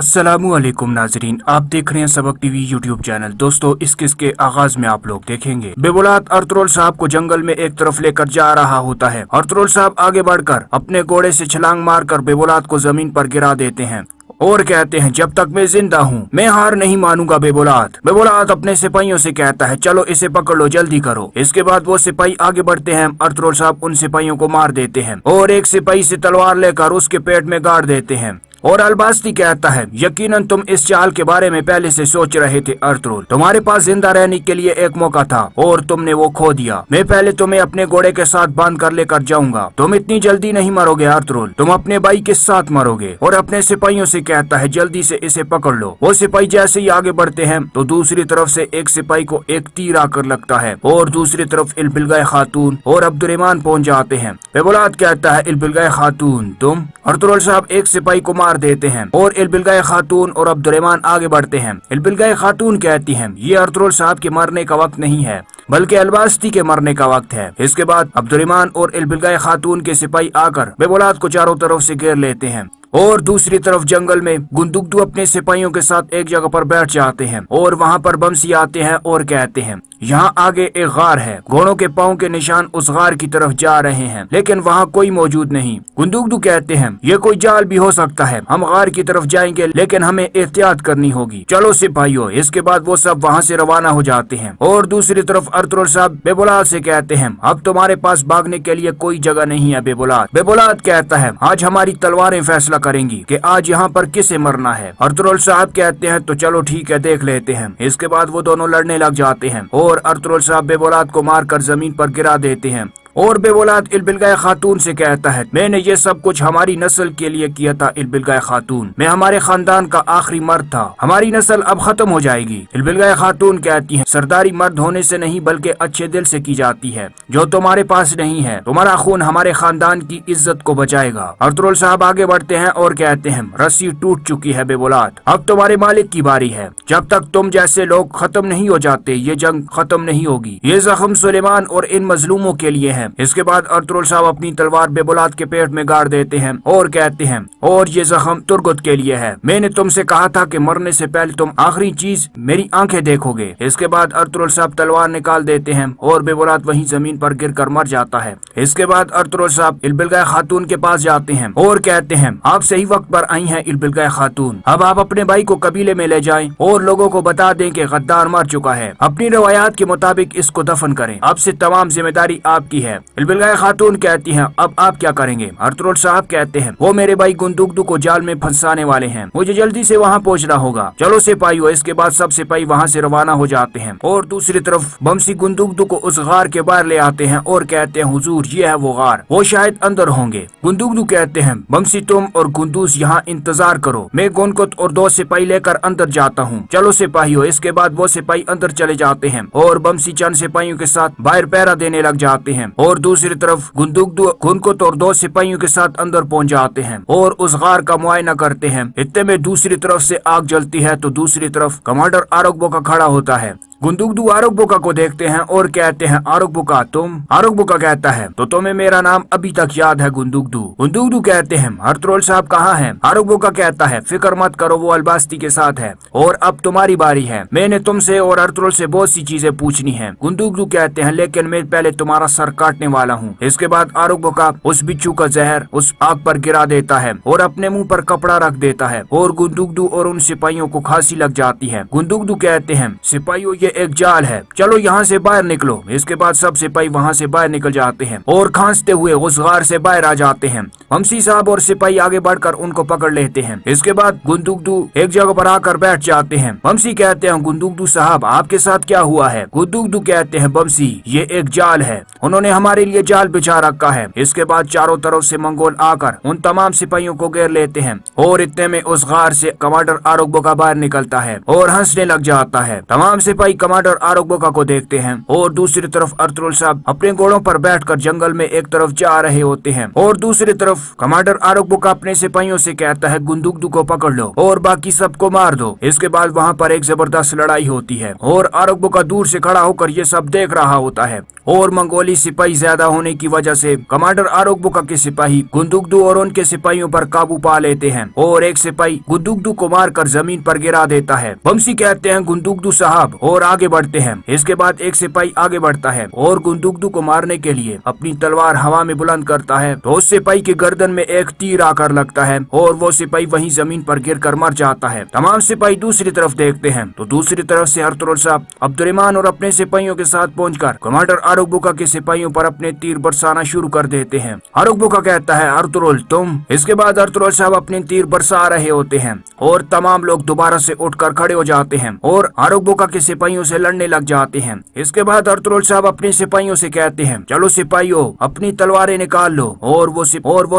अस्सलामुअलैकुम नाजरीन, आप देख रहे हैं सबक टीवी यूट्यूब चैनल। दोस्तों, इस किस के आगाज में आप लोग देखेंगे बेबुलात अर्तुगरुल साहब को जंगल में एक तरफ लेकर जा रहा होता है। अर्तुगरुल साहब आगे बढ़कर अपने घोड़े से छलांग मारकर बेबुलात को जमीन पर गिरा देते हैं और कहते हैं, जब तक मैं जिंदा हूँ मैं हार नहीं मानूंगा बेबुलात। बेबुलात अपने सिपाहियों से कहता है, चलो इसे पकड़ लो, जल्दी करो। इसके बाद वो सिपाही आगे बढ़ते हैं। अर्तुगरुल साहब उन सिपाहियों को मार देते हैं और एक सिपाही से तलवार लेकर उसके पेट में गाड़ देते हैं। और अलबास्ती कहता है, यकीनन तुम इस चाल के बारे में पहले से सोच रहे थे अर्तुगरुल। तुम्हारे पास जिंदा रहने के लिए एक मौका था और तुमने वो खो दिया। मैं पहले तुम्हें अपने घोड़े के साथ बांध कर लेकर जाऊंगा। तुम इतनी जल्दी नहीं मरोगे अर्तुगरुल, तुम अपने भाई के साथ मरोगे। और अपने सिपाहियों से कहता है, जल्दी से इसे पकड़ लो। वो सिपाही जैसे ही आगे बढ़ते हैं तो दूसरी तरफ से एक सिपाही को एक तीर आकर लगता है और दूसरी तरफ इल्बिलगाय खातून और अब्दुर्रहमान पहुंच जाते हैं। बेबुलात कहता है, इल्बिलगाय खातून तुम? अर्तुगरुल साहब एक सिपाही को मार देते हैं और इल्बिलगाय खातून और अब्दुर्रहमान आगे बढ़ते हैं। इल्बिलगाय खातून कहती हैं, ये अर्तुगरुल साहब के मरने का वक्त नहीं है बल्कि अलबास्ती के मरने का वक्त है। इसके बाद अब्दुर्रहमान और इल्बिलगाय खातून के सिपाही आकर बेबुलात को चारों तरफ से घेर लेते हैं और दूसरी तरफ जंगल में गुंदुगदू अपने सिपाहियों के साथ एक जगह पर बैठ जाते हैं और वहाँ पर बमसी आते हैं और कहते हैं, यहाँ आगे एक गार है। घोड़ों के पाँव के निशान उस गार की तरफ जा रहे हैं लेकिन वहाँ कोई मौजूद नहीं। गुंदुगदू कहते हैं, ये कोई जाल भी हो सकता है। हम गार की तरफ जाएंगे लेकिन हमें एहतियात करनी होगी। चलो सिपाहियों। इसके बाद वो सब वहाँ से रवाना हो जाते हैं और दूसरी तरफ अर्तुगरुल साहब बेबुलात से कहते हैं, अब तुम्हारे पास भागने के लिए कोई जगह नहीं है बेबुलात। बेबुलात कहता है, आज हमारी तलवारें फैसला करेंगी कि आज यहाँ पर किसे मरना है। अर्तुगरुल साहब कहते हैं, तो चलो ठीक है, देख लेते हैं। इसके बाद वो दोनों लड़ने लग जाते हैं और अर्तुगरुल साहब बेबुलात को मारकर जमीन पर गिरा देते हैं। और बेबुलात इल्बिलगाय खातून से कहता है, मैंने ये सब कुछ हमारी नस्ल के लिए किया था इल्बिलगाय खातून। मैं हमारे खानदान का आखिरी मर्द था, हमारी नस्ल अब खत्म हो जाएगी। इल्बिलगाय खातून कहती है, सरदारी मर्द होने से नहीं बल्कि अच्छे दिल से की जाती है, जो तुम्हारे पास नहीं है। तुम्हारा खून हमारे खानदान की इज्जत को बचाएगा। अर्तुगरुल साहब आगे बढ़ते हैं और कहते हैं, रस्सी टूट चुकी है बेबुलात, अब तुम्हारे मालिक की बारी है। जब तक तुम जैसे लोग खत्म नहीं हो जाते ये जंग खत्म नहीं होगी। ये जख्म सुलेमान और इन मजलूमों के लिए है। इसके बाद अर्तुगरुल साहब अपनी तलवार बेबुलात के पेट में गाड़ देते हैं और कहते हैं, और ये जख्म तुर्गत के लिए है। मैंने तुमसे कहा था कि मरने से पहले तुम आखिरी चीज मेरी आंखें देखोगे। इसके बाद अर्तुगरुल साहब तलवार निकाल देते हैं और बेबुलात वहीं जमीन पर गिरकर मर जाता है। इसके बाद अर्तुगरुल साहब इल्बिलगाय खातून के पास जाते हैं और कहते हैं, आप सही वक्त पर आई हैं इल्बिलगाय खातून। अब आप अपने भाई को कबीले में ले जाएं और लोगों को बता दें कि गद्दार मर चुका है। अपनी रवायात के मुताबिक इसको दफन करें। अब से तमाम जिम्मेदारी आपकी है। इल्बिलगाय खातून कहती हैं, अब आप क्या करेंगे? अर्तुगरुल साहब कहते हैं, वो मेरे भाई गुंदुगदू को जाल में फंसाने वाले हैं, मुझे जल्दी से वहाँ पहुँचना होगा। चलो सिपाहियों। इसके बाद सब सिपाही वहाँ से रवाना हो जाते हैं और दूसरी तरफ बमसी गुंदुगदू को उस गार के बाहर ले आते हैं और कहते हैं, हुजूर ये है वो गार, वो शायद अंदर होंगे। गुंदुगदू कहते हैं, बमसी तुम और गुंदूस यहाँ इंतजार करो, मैं गुनकुत और 2 सिपाही लेकर अंदर जाता हूँ। चलो सिपाहियों। इसके बाद वो सिपाही अंदर चले जाते हैं और बमसी चंद सिपाहियों के साथ बाहर पहरा देने लग जाते हैं और दूसरी तरफ गुंदुगदू गुनकुत और 2 सिपाहियों के साथ अंदर पहुंच जाते हैं और उस गार का मुआयना करते हैं। इतने में दूसरी तरफ से आग जलती है तो दूसरी तरफ कमांडर आरुगबोका खड़ा होता है। गुंदुगदू आरुगबोका को देखते हैं और कहते हैं, आरुगबोका तुम? आरुगबोका कहता है, तो तुम्हें मेरा नाम अभी तक याद है गुंदुगदू? गुंदुगदू कहते हैं, अर्तुगरुल साहब कहाँ हैं? आरुगबोका कहता है, फिक्र मत करो, वो अलबास्ती के साथ है और अब तुम्हारी बारी है। मैंने तुमसे और अर्तुगरुल से बहुत सी चीजें पूछनी है। गुंदुगदू कहते हैं, लेकिन मैं पहले तुम्हारा सर काटने वाला हूँ। इसके बाद आरुगबोका उस बिच्छू का जहर उस आग पर गिरा देता है और अपने मुंह पर कपड़ा रख देता है और गुंदुगदू और उन सिपाहियों को खांसी लग जाती है। गुंदुगदू कहते हैं, सिपाहियों ये एक जाल है, चलो यहाँ से बाहर निकलो। इसके बाद सब सिपाही वहाँ से बाहर निकल जाते हैं और खांसते हुए उस गार से बाहर आ जाते हैं। बमसी साहब और सिपाही आगे बढ़कर उनको पकड़ लेते हैं। इसके बाद गुंदुगदू एक जगह पर आकर बैठ जाते हैं। बमसी कहते हैं, गुंदुगदू साहब आपके साथ क्या हुआ है? गुंदुगदू कहते हैं, बमसी ये एक जाल है, उन्होंने हमारे लिए जाल बिछा रखा है। इसके बाद चारों तरफ से मंगोल आकर उन तमाम सिपाहियों को घेर लेते हैं और इतने में उस गार से कमांडर आरुगबोका बाहर निकलता है और हंसने लग जाता है। तमाम सिपाही कमांडर आरोग्य को देखते हैं और दूसरी तरफ अर्तुगरुल साहब अपने घोड़ों पर बैठकर जंगल में एक तरफ जा रहे होते हैं और दूसरी तरफ कमांडर आरोग्य अपने सिपाहियों से कहता है गुंदुगदू को पकड़ लो और बाकी सबको मार दो। इसके बाद वहाँ पर एक जबरदस्त लड़ाई होती है और आरोग्य दूर से खड़ा होकर ये सब देख रहा होता है और मंगोली सिपाही ज्यादा होने की वजह से कमांडर आरोग्य के सिपाही गुंदुगदू और उनके सिपाहियों पर काबू पा लेते हैं और एक सिपाही गुंदुगदू को मारकर जमीन पर गिरा देता है। बमसी कहते हैं गुंदुगदू साहब और आगे बढ़ते हैं। इसके बाद एक सिपाही आगे बढ़ता है और गुंदुगदू को मारने के लिए अपनी तलवार हवा में बुलंद करता है तो उस सिपाही की गर्दन में एक तीर आकर लगता है और वो सिपाही वहीं जमीन पर गिरकर मर जाता है। तमाम सिपाही दूसरी तरफ देखते हैं तो दूसरी तरफ से अर्तुगरुल साहब अब्दुर्रहमान और अपने सिपाहियों के साथ पहुंचकर कमांडर आरोग्य के सिपाहियों पर अपने तीर बरसाना शुरू कर देते हैं। आरोग्य कहता है अर्तुगरुल तुम। इसके बाद अर्तुगरुल साहब अपने तीर बरसा रहे होते हैं और तमाम लोग दोबारा से उठकर खड़े हो जाते हैं और आरोग्य के सिपाहियों से लड़ने लग जाते हैं। इसके बाद अर्तुगरुल साहब अपने सिपाहियों से कहते हैं चलो सिपाहियों अपनी तलवारें निकाल लो और वो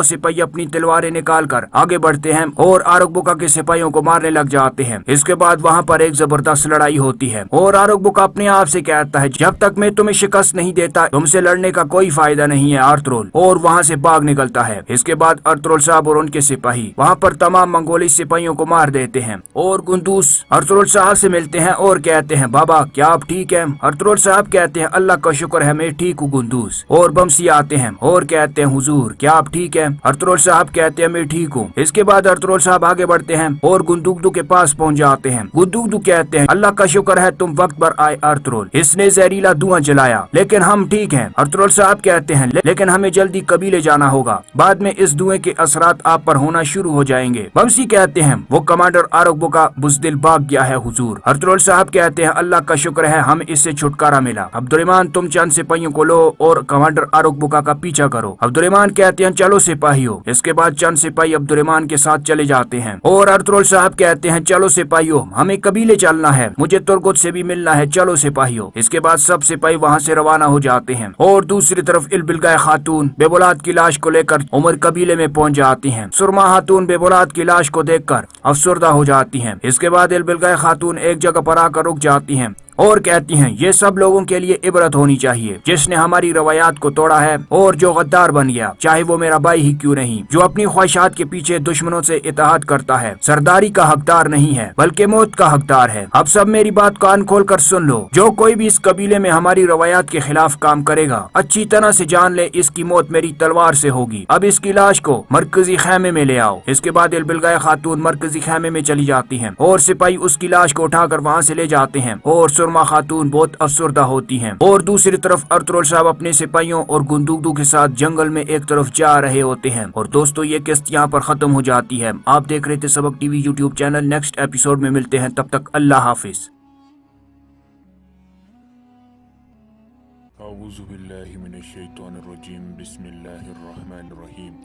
सिपाही अपनी तलवारें निकाल कर आगे बढ़ते हैं और आरोग्य के सिपाहियों को मारने लग जाते हैं। इसके बाद वहाँ पर एक जबरदस्त लड़ाई होती है और आरोग्य अपने आप से कहता है जब तक मैं तुम्हें शिकस्त नहीं देता तुमसे लड़ने का कोई फायदा नहीं है अर्तुगरुल, और वहाँ से भाग निकलता है। इसके बाद अर्तुगरुल साहब और उनके सिपाही वहाँ पर तमाम मंगोली सिपाहियों को मार देते हैं और गुंदूस अर्तुगरुल साहब से मिलते हैं और कहते हैं बाबा क्या आप ठीक है? अर्तुगरुल साहब कहते हैं अल्लाह का शुक्र है मैं ठीक हूँ गुंदूस। और बमसी आते हैं और कहते हैं हुजूर क्या आप ठीक है? अर्तुगरुल साहब कहते हैं मैं ठीक हूँ। इसके बाद अर्तुगरुल साहब आगे बढ़ते हैं और गुंदुगदू के पास पहुँच जाते हैं। गुंदुगदू कहते हैं अल्लाह का शुक्र है तुम वक्त पर आए अर्तुगरुल, इसने जहरीला धुआं जलाया लेकिन हम ठीक हैं। अर्तुगरुल साहब कहते हैं लेकिन हमें जल्दी कबीले जाना होगा, बाद में इस धुएं के असरात आप पर होना शुरू हो जाएंगे। बमसी कहते हैं वो कमांडर आरोग्य का बुज़दिल भाग गया है हुजूर। अर्तुगरुल साहब कहते हैं अल्लाह का शुक्र है हम इससे छुटकारा मिला। अब्दुर्रहमान तुम चंद सिपाहियों को लो और कमांडर आरोग्य का पीछा करो। अब्दुर्रहमान कहते हैं चलो सिपाहियों। इसके बाद चंद सिपाही अब्दुर्रहमान के साथ चले जाते हैं और अर्तुगरुल साहब कहते हैं चलो सिपाहियों हमें कबीले चलना है, मुझे तुर्गुत से भी मिलना है, चलो सिपाहियों। इसके बाद सब सिपाही वहाँ से रवाना हो जाते हैं और दूसरी तरफ इल्बिलगाय खातून बेबौलाद की लाश को लेकर उमर कबीले में पहुंच जाती हैं। सुरमा खातून बेबौलाद की लाश को देखकर अफसरदा हो जाती हैं। इसके बाद इल्बिलगाय खातून एक जगह पर आकर रुक जाती हैं और कहती हैं ये सब लोगों के लिए इबरत होनी चाहिए जिसने हमारी रवायात को तोड़ा है और जो गद्दार बन गया चाहे वो मेरा भाई ही क्यों नहीं, जो अपनी ख्वाहिशात के पीछे दुश्मनों से इत्तेहाद करता है, सरदारी का हकदार नहीं है बल्कि मौत का हकदार है। अब सब मेरी बात कान खोल कर सुन लो, जो कोई भी इस कबीले में हमारी रवायात के खिलाफ काम करेगा अच्छी तरह से जान ले इसकी मौत मेरी तलवार से होगी। अब इसकी लाश को मरकजी खैमे में ले आओ। इसके बाद इल्बिलगाय खातून मरकजी खैमे में चली जाती है और सिपाही उसकी लाश को उठाकर वहाँ से ले जाते हैं और सुरमा खातून बहुत अफसरदा होती हैं। और दूसरी तरफ अर्तुगरुल साहब अपने सिपाहियों और गुंदुगदू के साथ जंगल में एक तरफ जा रहे होते हैं। और दोस्तों ये किस्त यहाँ पर खत्म हो जाती है। आप देख रहे थे सबक TV YouTube channel. Next episode में मिलते हैं, तब तक अल्लाह हाफिज।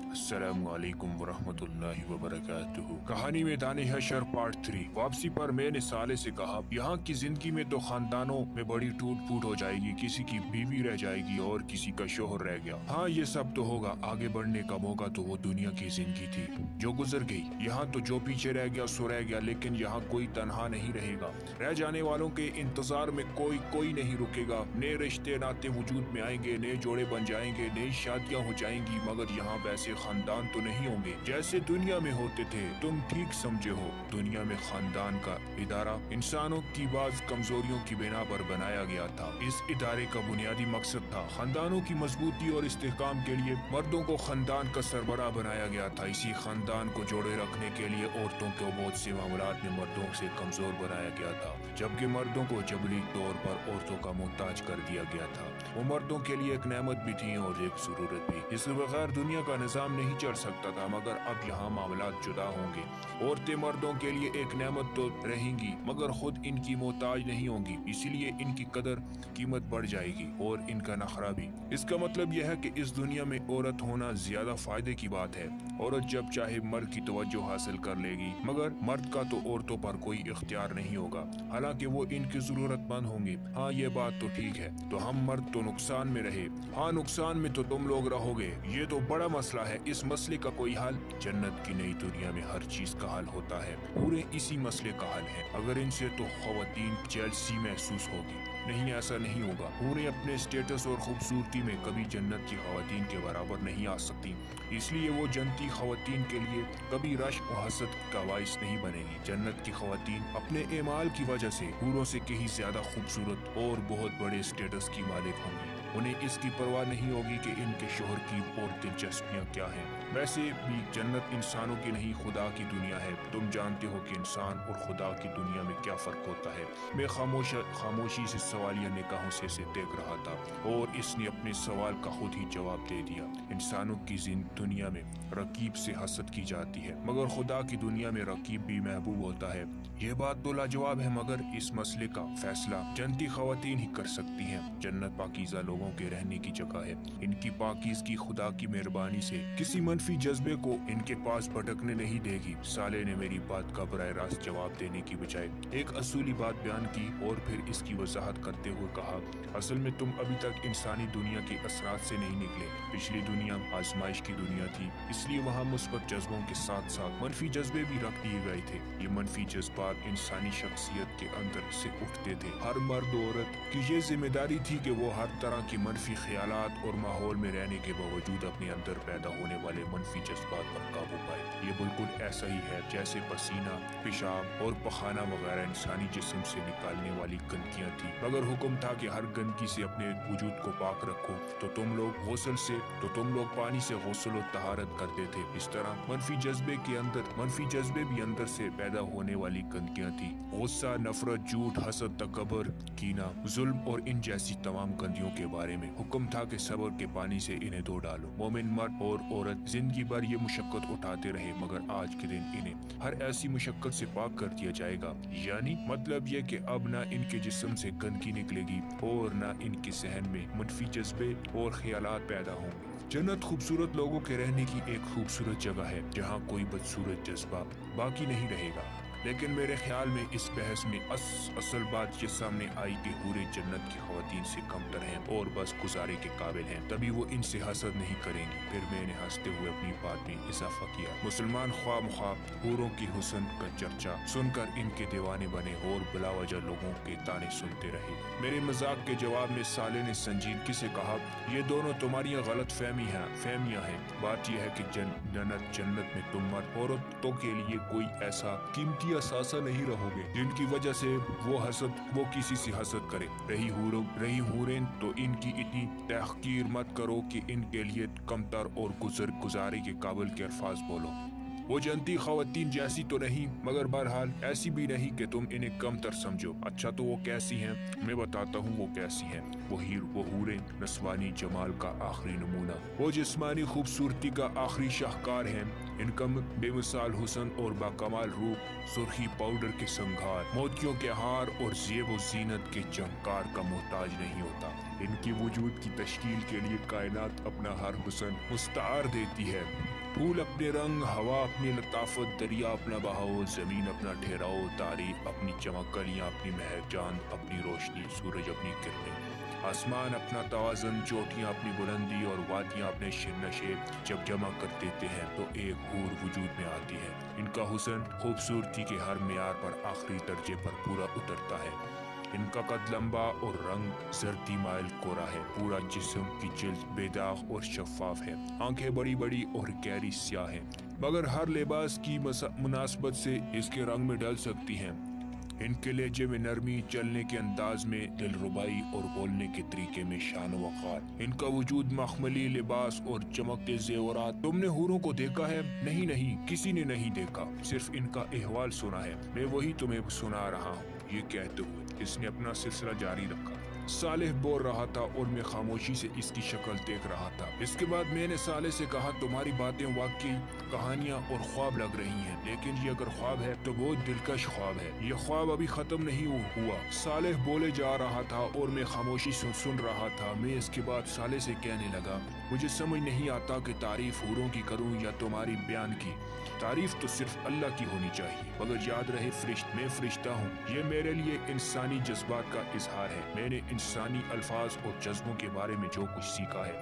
अस्सलामुअलैकुम वरहमतुल्लाहि वबरकातुहू। कहानी में दानिश पार्ट 3। वापसी पर मैंने साले से कहा यहाँ की जिंदगी में तो खानदानों में बड़ी टूट फूट हो जाएगी, किसी की बीवी रह जाएगी और किसी का शोहर रह गया। हाँ ये सब तो होगा, आगे बढ़ने का मौका तो वो दुनिया की जिंदगी थी जो गुजर गई। यहाँ तो जो पीछे रह गया सो रह गया, लेकिन यहाँ कोई तनहा नहीं रहेगा। रह जाने वालों के इंतजार में कोई नहीं रुकेगा। नए रिश्ते नाते वजूद में आएंगे, नए जोड़े बन जाएंगे, नई शादियाँ हो जाएंगी, मगर यहाँ वैसे खानदान तो नहीं होंगे जैसे दुनिया में होते थे। तुम ठीक समझे हो, दुनिया में खानदान का इदारा इंसानों की बाज कमजोरियों की बिना पर बनाया गया था। इस इदारे का बुनियादी मकसद था खानदानों की मजबूती और इस्तेहकाम के लिए मर्दों को खानदान का सरबराह बनाया गया था। इसी खानदान को जोड़े रखने के लिए औरतों को बहुत से मामलात में मर्दों से कमजोर बनाया गया था, जबकि मर्दों को जबरी तौर पर औरतों का मोहताज कर दिया गया था। वो मर्दों के लिए एक नेमत भी थी और एक जरूरत भी। इसके बगैर दुनिया का निजाम नहीं चल सकता था, मगर अब यहाँ मामलात जुदा होंगे। औरतें मर्दों के लिए एक नेमत तो रहेंगी, मगर खुद इनकी मोहताज नहीं होंगी, इसीलिए इनकी कदर कीमत बढ़ जाएगी और इनका नखरा भी। इसका मतलब यह है कि इस दुनिया में औरत होना ज्यादा फायदे की बात है। औरत जब चाहे मर्द की तवज्जो हासिल कर लेगी, मगर मर्द का तो औरतों पर कोई इख्तियार नहीं होगा, हालांकि वो इनकी जरूरतमंद होंगे। हाँ ये बात तो ठीक है। तो हम मर्द तो नुकसान में रहे। हाँ, नुकसान में तो तुम लोग रहोगे, ये तो बड़ा मसला है। इस मसले का कोई हल? जन्नत की नई दुनिया में हर चीज का हल होता है, पूरे इसी मसले का हल है। अगर इनसे तो खवातीन जेलसी महसूस होगी। नहीं, ऐसा नहीं होगा। पूरे अपने स्टेटस और खूबसूरती में कभी जन्नत की खवातीन के बराबर नहीं आ सकती, इसलिए वो जन्नती खवातीन के लिए कभी रश और हसद का बाइस नहीं बनेगी। जन्नत की खवातीन अपने एमाल की वजह से हूरों से कहीं ज्यादा खूबसूरत और बहुत बड़े स्टेटस की मालिक होंगी। उन्हें इसकी परवाह नहीं होगी कि इनके शोहर की और दिलचस्पियां क्या हैं। वैसे भी जन्नत इंसानों की नहीं, खुदा की दुनिया है। तुम जानते हो कि इंसान और खुदा की दुनिया में क्या फर्क होता है। मैं खामोशी से सवालिया निगाहों से इसे देख रहा था और इसने अपने सवाल का खुद ही जवाब दे दिया। इंसानों की दुनिया में रकीब से हसद की जाती है, मगर खुदा की दुनिया में रकीब भी महबूब होता है। ये बात तो लाजवाब है, मगर इस मसले का फैसला जन्नती खवातीन ही कर सकती हैं। जन्नत पाकीज़ा लोगों के रहने की जगह है। इनकी पाकीज़गी खुदा की मेहरबानी से किसी मनफी जज्बे को इनके पास भटकने नहीं देगी। साले ने मेरी बात का बराह रास्त जवाब देने की बजाय एक असूली बात बयान की और फिर इसकी वजाहत करते हुए कहा, असल में तुम अभी तक इंसानी दुनिया के असरात से नहीं निकले। पिछली दुनिया आजमाइश की दुनिया थी, इसलिए वहाँ मुस्बत जज्बों के साथ साथ मनफी जज्बे भी रख दिए गए थे। ये मनफी जज्बात इंसानी शख्सियत के अंदर से उठते थे। हर मर्द औरत की ये जिम्मेदारी थी कि वो हर तरह की मनफी ख्यालात और माहौल में रहने के बावजूद अपने अंदर पैदा होने वाले मनफी जज्बात पर काबू पाए। ये बिल्कुल ऐसा ही है जैसे पसीना, पेशाब और पखाना वगैरह इंसानी जिस्म से निकालने वाली गंदगियां थी, मगर हुक्म था कि हर गंदगी से अपने वजूद को पाक रखो। तो तुम लोग पानी से गुस्ल और तहारत करते थे। इस तरह मनफी जज्बे भी अंदर से पैदा होने वाली गंदगियां थी। गुस्सा, नफरत, झूठ, हसद, तकबर, कीना, जुल्म और इन जैसी तमाम गंदियों के बारे में हुक्म था कि सब्र के पानी से इन्हें धो डालो। मोमिन मर्द और औरत जिंदगी भर ये मुशक्कत उठाते रहे, मगर आज के दिन इन्हें हर ऐसी मुशक्कत से पाक कर दिया जाएगा। यानी मतलब ये कि अब ना इनके जिस्म से गंदगी निकलेगी और ना इनके सहन में मनफी जज्बे और ख्यालात पैदा होंगे। जन्नत खूबसूरत लोगों के रहने की एक खूबसूरत जगह है जहाँ कोई बदसूरत जज्बा बाकी नहीं रहेगा। लेकिन मेरे ख्याल में इस बहस में असल बात ये सामने आई कि हूरे जन्नत की खवातीन से कमतर हैं और बस गुजारे के काबिल हैं, तभी वो इनसे हसद नहीं करेंगी। फिर मैंने हंसते हुए अपनी बात में इजाफा किया। मुसलमान ख्वाब हूरों की हुस्न का चर्चा सुनकर इनके दीवाने बने और बिलावजह लोगों के ताने सुनते रहे। मेरे मजाक के जवाब में साले ने संजीदगी से कहा, ये दोनों तुम्हारी गलत फहमियाँ हैं। बात यह है कि जन्नत में तुम मर्द औरतों के लिए कोई ऐसा कीमती असासा नहीं रहोगे जिनकी वजह से वो किसी से हसद करे। रही हूरें तो इनकी इतनी तहकीर मत करो कि इनके लिए कमतर और गुजारे के काबिल के अल्फाज बोलो। वो जन्नती खवातीन जैसी तो नहीं, मगर बहरहाल ऐसी भी नहीं कि तुम इन्हें कमतर समझो। अच्छा, तो वो कैसी हैं? मैं बताता हूँ वो कैसी हैं। वो हूरें नस्वानी जमाल का आखिरी नमूना, वो जिस्मानी खूबसूरती का आखिरी शाहकार हैं। इनका बेमिसाल हुस्न और बाकमाल रूप, सुर्खी पाउडर के संघार, मोतियों के हार और ज़ेब व ज़ीनत के झंकार का मोहताज नहीं होता। इनकी वजूद की तश्कील के लिए कायनात अपना हर हुस्न मुस्तार देती है। फूल अपने रंग, हवा अपनी लताफत, दरिया अपना बहाव, जमीन अपना ठहराव, तारे अपनी चमक, कलियां अपनी महक, चांद अपनी रोशनी, सूरज अपनी किरणें, आसमान अपना तवाज़न, चोटियां अपनी बुलंदी और वादियां अपने नशे जब जमा कर देते हैं तो एक हूर वजूद में आती है। इनका हुस्न खूबसूरती के हर मेयार पर आखिरी दर्जे पर पूरा उतरता है। इनका कद लंबा और रंग जर्दी माइल कोरा है। पूरा जिस्म की जिल्द बेदाग और शफाफ है। आंखें बड़ी बड़ी और गहरी स्याह है, मगर हर लिबास की मुनासबत से इसके रंग में ढल सकती हैं। इनके लहजे में नरमी, चलने के अंदाज में दिलरुबाई और बोलने के तरीके में शान वक़ार। इनका वजूद मखमली लिबास और चमकते जेवरात। तुमने हूरों को देखा है? नहीं, किसी ने नहीं देखा, सिर्फ इनका अहवाल सुना है। मैं वही तुम्हें सुना रहा हूँ। ये कहते हुए इसने अपना सिलसिला जारी रखा। सालेह बोल रहा था और मैं खामोशी से इसकी शक्ल देख रहा था। इसके बाद मैंने साले से कहा, तुम्हारी बातें वाकई कहानियां और ख्वाब लग रही हैं, लेकिन ये अगर ख्वाब है तो बहुत दिलकश ख्वाब है। ये ख्वाब अभी खत्म नहीं हुआ। सालेह बोले जा रहा था और मैं खामोशी से सुन रहा था। मैं इसके बाद साले से कहने लगा, मुझे समझ नहीं आता कि तारीफ हूरों की करूं या तुम्हारी बयान की। तारीफ तो सिर्फ अल्लाह की होनी चाहिए, मगर याद रहे मैं फरिश्ता हूँ। ये मेरे लिए इंसानी जज्बात का इजहार है। मैंने انسانی الفاظ اور جذبوں کے بارے میں جو کچھ سیکھا ہے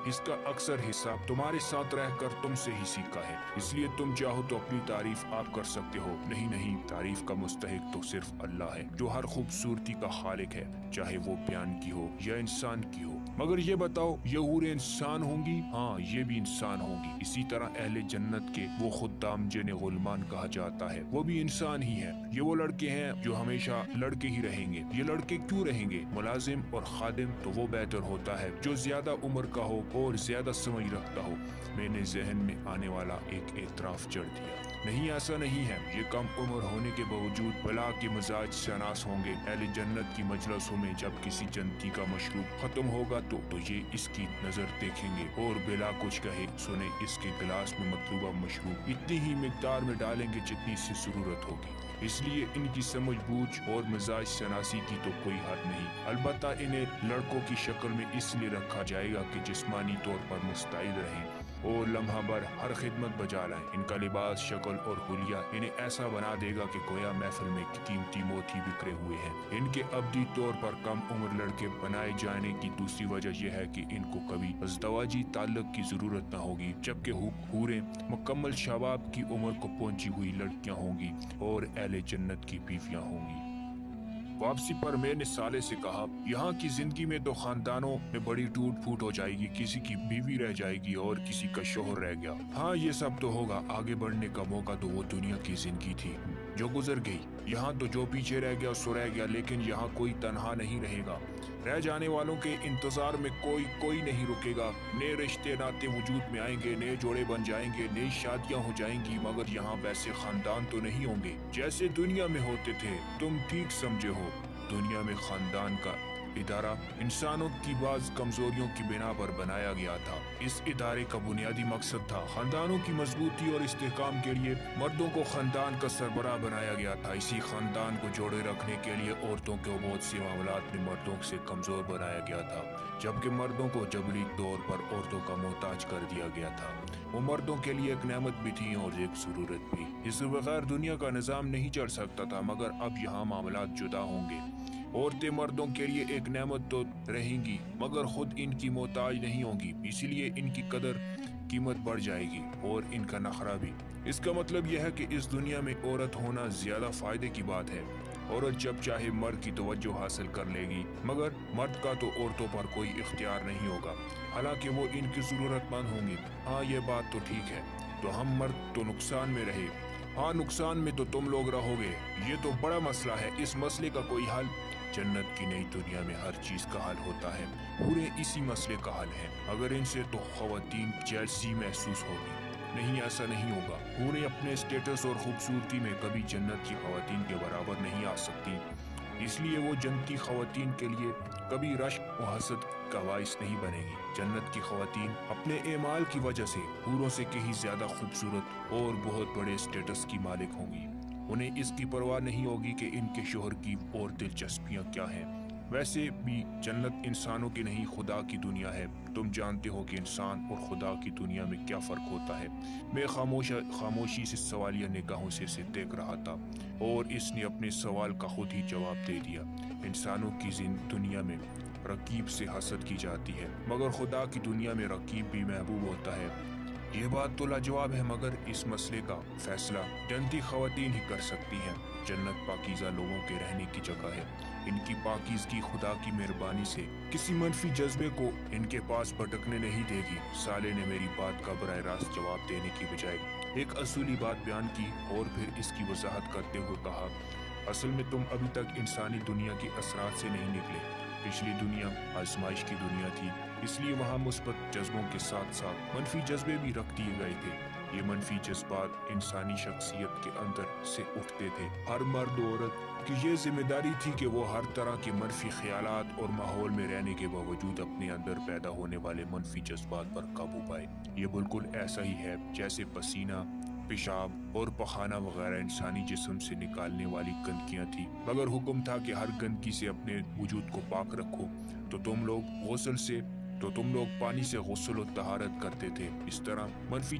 اس کا اکثر حصہ تمہارے ساتھ رہ کر تم سے ہی سیکھا ہے، اس لیے تم چاہو تو اپنی تعریف آپ کر سکتے ہو۔ نہیں، تعریف کا مستحق تو صرف اللہ ہے جو ہر خوبصورتی کا خالق ہے، چاہے وہ بیان کی ہو یا انسان کی ہو۔ مگر یہ بتاؤ، یہ حوریں انسان ہوں گی؟ ہاں، یہ بھی انسان ہوں گی۔ اسی طرح اہل جنت کے وہ خدام جنہیں غلمان کہا جاتا ہے وہ بھی انسان ہی ہیں۔ یہ وہ لڑکے ہیں جو ہمیشہ لڑکے ہی رہیں گے۔ یہ لڑکے کیوں رہیں گے؟ ملازم اور خادم تو وہ بہتر ہوتا ہے جو زیادہ عمر کا ہو اور زیادہ سمجھ رکھتا ہو۔ میں نے ذہن میں آنے والا ایک اعتراف جڑ دیا۔ نہیں، ایسا نہیں ہے۔ یہ کم عمر ہونے کے باوجود بلا کے مزاج شناس ہوں گے۔ اہل جنت کی مجلسوں میں جب کسی جنتی کا مشروب ختم ہوگا تو یہ اس کی نظر دیکھیں گے اور بلا کچھ کہے سنے اس کے گلاس میں مطلوبہ مشروب اتنی ہی مقدار میں ڈالیں گے جتنی اس سے ضرورت ہوگی۔ اس لیے ان کی سمجھ بوجھ اور مزاج شناسی کی تو کوئی حد نہیں۔ البتہ انہیں لڑکوں کی شکل میں اس لیے رکھا جائے گا کہ جسمانی طور پر مستعد رہیں اور لمحہ بھر ہر خدمت بجا لائیں۔ ان کا لباس، شکل اور حلیہ انہیں ایسا بنا دے گا کہ گویا محفل میں قیمتی موتی بکھرے ہوئے ہیں۔ ان کے ابدی طور پر کم عمر لڑکے بنائے جانے کی دوسری وجہ یہ ہے کہ ان کو کبھی ازدواجی تعلق کی ضرورت نہ ہوگی، جبکہ حوریں مکمل شباب کی عمر کو پہنچی ہوئی لڑکیاں ہوں گی اور اہل جنت کی بیویاں ہوں گی۔ واپسی پر میں نے سالے سے کہا، یہاں کی زندگی میں تو خاندانوں میں بڑی ٹوٹ پھوٹ ہو جائے گی، کسی کی بیوی رہ جائے گی اور کسی کا شوہر رہ گیا۔ ہاں، یہ سب تو ہوگا، آگے بڑھنے کا موقع تو وہ دنیا کی زندگی تھی جو گزر گئی۔ یہاں تو جو پیچھے رہ گیا سو رہ گیا، لیکن یہاں کوئی تنہا نہیں رہے گا۔ رہ جانے والوں کے انتظار میں کوئی نہیں رکے گا۔ نئے رشتے ناطے وجود میں آئیں گے، نئے جوڑے بن جائیں گے، نئی شادیاں ہو جائیں گی، مگر یہاں ویسے خاندان تو نہیں ہوں گے جیسے دنیا میں ہوتے تھے۔ تم ٹھیک سمجھے ہو، دنیا میں خاندان کا ادارہ انسانوں کی بعض کمزوریوں کی بنا پر بنایا گیا تھا۔ اس ادارے کا بنیادی مقصد تھا خاندانوں کی مضبوطی اور استحکام کے لیے مردوں کو خاندان کا سربراہ بنایا گیا تھا۔ اسی خاندان کو جوڑے رکھنے کے لیے عورتوں کو بہت سے معاملات میں مردوں سے کمزور بنایا گیا تھا، جبکہ مردوں کو جبری طور پر عورتوں کا محتاج کر دیا گیا تھا۔ وہ مردوں کے لیے ایک نعمت بھی تھی اور ایک ضرورت بھی۔ اس کے بغیر دنیا کا نظام نہیں چل سکتا تھا، مگر اب یہاں معاملات جدا ہوں گے۔ عورتیں مردوں کے لیے ایک نعمت تو رہیں گی، مگر خود ان کی محتاج نہیں ہوں گی، اسی لیے ان کی قیمت بڑھ جائے گی اور ان کا نخرہ بھی۔ اس کا مطلب یہ ہے کہ اس دنیا میں عورت ہونا زیادہ فائدے کی بات ہے۔ عورت جب چاہے مرد کی توجہ حاصل کر لے گی، مگر مرد کا تو عورتوں پر کوئی اختیار نہیں ہوگا، حالانکہ وہ ان کی ضرورت مند ہوں گی۔ ہاں، یہ بات تو ٹھیک ہے، تو ہم مرد تو نقصان میں رہے۔ ہاں، نقصان میں تو تم لوگ رہو گے۔ یہ تو بڑا مسئلہ ہے، اس مسئلے کا کوئی حل؟ جنت کی نئی دنیا میں ہر چیز کا حل ہوتا ہے، پورے اسی مسئلے کا حل ہے۔ اگر ان سے تو خواتین جیلسی محسوس ہوگی۔ نہیں، ایسا نہیں ہوگا۔ حوریں اپنے اسٹیٹس اور خوبصورتی میں کبھی جنت کی خواتین کے برابر نہیں آ سکتی، اس لیے وہ جنتی خواتین کے لیے کبھی رشک و حسد کا باعث نہیں بنے گی۔ جنت کی خواتین اپنے اعمال کی وجہ سے حوروں سے کہیں زیادہ خوبصورت اور بہت بڑے اسٹیٹس کی مالک ہوں گی۔ انہیں اس کی پرواہ نہیں ہوگی کہ ان کے شوہر کی اور دلچسپیاں کیا ہیں۔ ویسے بھی جنت انسانوں کی نہیں خدا کی دنیا ہے۔ تم جانتے ہو کہ انسان اور خدا کی دنیا میں کیا فرق ہوتا ہے۔ میں خاموشی سے سوالیہ نگاہوں سے اسے دیکھ رہا تھا اور اس نے اپنے سوال کا خود ہی جواب دے دیا۔ انسانوں کی دنیا میں رقیب سے حسد کی جاتی ہے، مگر خدا کی دنیا میں رقیب بھی محبوب ہوتا ہے۔ یہ بات تو لاجواب ہے، مگر اس مسئلے کا فیصلہ جنتی خواتین ہی کر سکتی ہیں۔ جنت پاکیزہ لوگوں کے رہنے کی جگہ ہے۔ ان کی پاکیزگی خدا کی مہربانی سے کسی منفی جذبے کو ان کے پاس بھٹکنے نہیں دے گی۔ سالے نے میری بات کا براہ راست جواب دینے کی بجائے ایک اصولی بات بیان کی اور پھر اس کی وضاحت کرتے ہوئے کہا، اصل میں تم ابھی تک انسانی دنیا کے اثرات سے نہیں نکلے۔ پچھلی دنیا آزمائش کی دنیا تھی، اس لیے وہاں مثبت جذبوں کے ساتھ ساتھ منفی جذبے بھی رکھ دیے گئے تھے۔ یہ منفی جذبات انسانی شخصیت کے اندر سے اٹھتے تھے۔ ہر مرد و عورت کی یہ ذمہ داری تھی کہ وہ ہر طرح کے منفی خیالات اور ماحول میں رہنے کے باوجود اپنے اندر پیدا ہونے والے منفی جذبات پر قابو پائے۔ یہ بالکل ایسا ہی ہے جیسے پسینہ، پیشاب اور پخانہ وغیرہ انسانی جسم سے نکالنے والی گندگیاں تھی، مگر حکم تھا کہ ہر گندگی سے اپنے وجود کو پاک رکھو۔ تو تم لوگ پانی سے غسل و طہارت کرتے تھے۔ اس طرح منفی